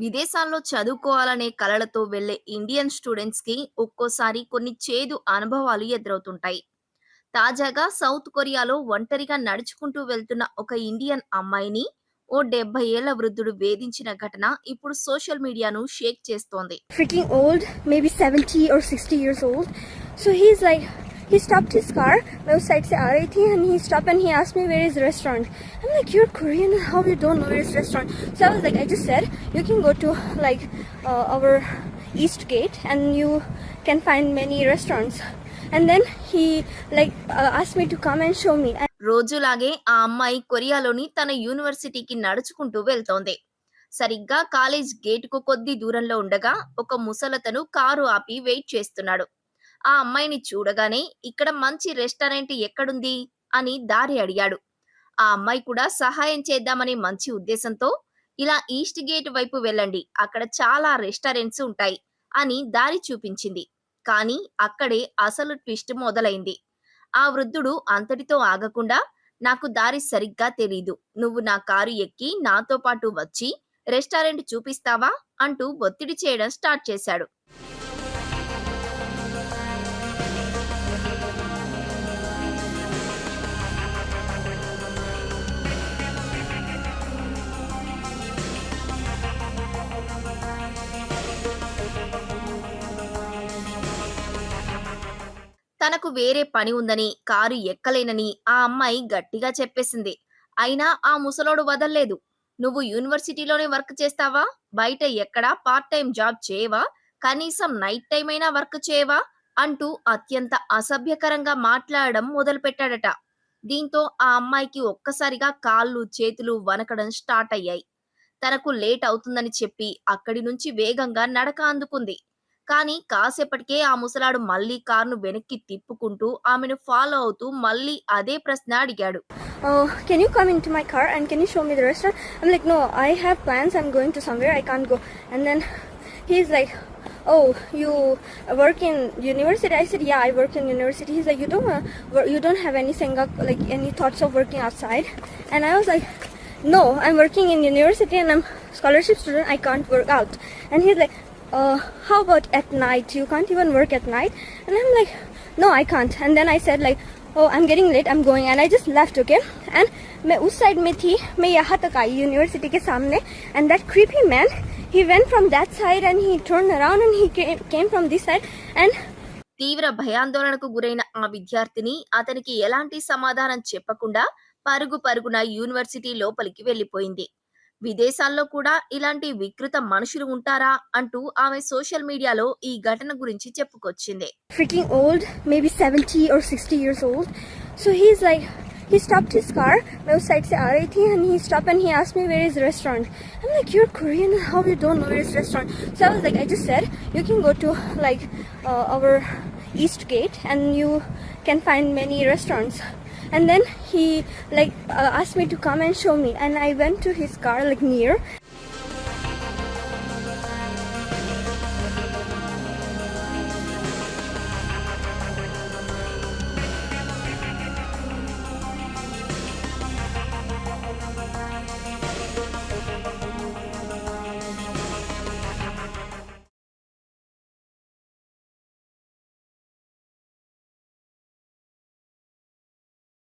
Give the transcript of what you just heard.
విదేశాల్లో చదువుకోవాలనే కలలతో వెళ్లే Indian students కి ఒక్కోసారి కొన్ని చేదు అనుభవాలు ఎదురవుతుంటాయి. తాజాగా సౌత్ కొరియాలో ఒంటరిగా నడుచుకుంటూ వెళ్తున్న ఒక ఇండియన్ అమ్మాయిని ఓ 70 ఏళ్ల వృద్ధుడు వేధించిన ఘటన ఇప్పుడు సోషల్ మీడియాను షేక్ చేస్తోంది. Freaking old, maybe 70 or 60 years old. So he's like, he stopped his car. My side se aa rahi thi, and he stopped and he asked me where is the restaurant. I'm like, you're Korean, how you don't know where is the restaurant? So I was like, I just said you can go to like our east gate and you can find many restaurants. And then he like asked me to come and show me. రోజులాగే ఆ అమ్మాయి కొరియాలోని తన యూనివర్సిటీకి నడుచుకుంటూ వెళ్తోంది. సరిగ్గా college గేటుకు కొద్ది దూరంలో ఉండగా ఒక ముసలతను కారు ఆపి వెయిట్ చేస్తున్నాడు. ఆ అమ్మాయిని చూడగానే ఇక్కడ మంచి రెస్టారెంట్ ఎక్కడుంది అని దారి అడిగాడు. ఆ అమ్మాయి కూడా సహాయం చేద్దామనే మంచి ఉద్దేశంతో ఇలా ఈస్ట్ గేట్ వైపు వెళ్ళండి, అక్కడ చాలా రెస్టారెంట్స్ ఉంటాయి అని దారి చూపించింది. కానీ అక్కడే అసలు ట్విస్ట్ మొదలైంది. ఆ వృద్ధుడు అంతటితో ఆగకుండా, నాకు దారి సరిగ్గా తెలీదు, నువ్వు నా కారు ఎక్కి నాతో పాటు వచ్చి రెస్టారెంట్ చూపిస్తావా అంటూ ఒత్తిడి చేయడం స్టార్ట్ చేశాడు. తనకు వేరే పని ఉందని, కారు ఎక్కలేనని ఆ అమ్మాయి గట్టిగా చెప్పేసింది. అయినా ఆ ముసలోడు వదల్లేదు. నువ్వు యూనివర్సిటీలోనే వర్క్ చేస్తావా, బయట ఎక్కడా పార్ట్ టైం జాబ్ చేయవా, కనీసం నైట్ టైం అయినా వర్క్ చేయవా అంటూ అత్యంత అసభ్యకరంగా మాట్లాడడం మొదలుపెట్టాడట. దీంతో ఆ అమ్మాయికి ఒక్కసారిగా కాళ్ళు చేతులు వణకడం స్టార్ట్ అయ్యాయి. తనకు లేట్ అవుతుందని చెప్పి అక్కడి నుంచి వేగంగా నడక అందుకుంది. కానీ కాసేపటికే ఆ ముసలాడు మళ్ళీ కారును వెనక్కి తిప్పుకుంటూ ఆమెను ఫాలో అవుతూ మళ్ళీ అదే ప్రశ్న అడిగాడు. Oh, can you come into my car and can you show me the restaurant? I'm like, no, I have plans, I'm going to somewhere, I can't go. And then he's like, oh, you work in university? I said, yeah, I work in university. He's like, you don't have any like any thoughts of working outside? And I was like, no, I'm working in university and I'm scholarship student, I can't work out. And he's like, how about at night? You can't even work at night? And I'm like, no, I can't. And then I said like, oh, I'm getting late, I'm going. And I just left, okay? And मैं उस side में थी, मैं यहाँ तक I university के सामने. And that creepy man, he went from that side and he turned around and he came from this side. And తీవ్ర భయాందోళనకు గురైన ఆ విద్యార్థిని అతనికి ఎలాంటి సమాధానం చెప్పకుండా పరుగు పరుగున యూనివర్సిటీ లోపలికి వెళ్లిపోయింది. విదేశాల్లో కూడా ఇలాంటి వికృత మనుషులు ఉంటారా అంటూ ఆమె సోషల్ మీడియాలో ఈ ఘటన గురించి చెప్పుకొచ్చింది. Freaking old, maybe 70 or 60 years old. So he's like, he stopped his car. My side se aa rahi thi, and he stopped and he asked me where is the restaurant. I'm like, you're Korean, how you don't know where is the restaurant? So I was like, I just said you can go to like our east gate and you can find many restaurants. And then he like asked me to come and show me, and I went to his car like near,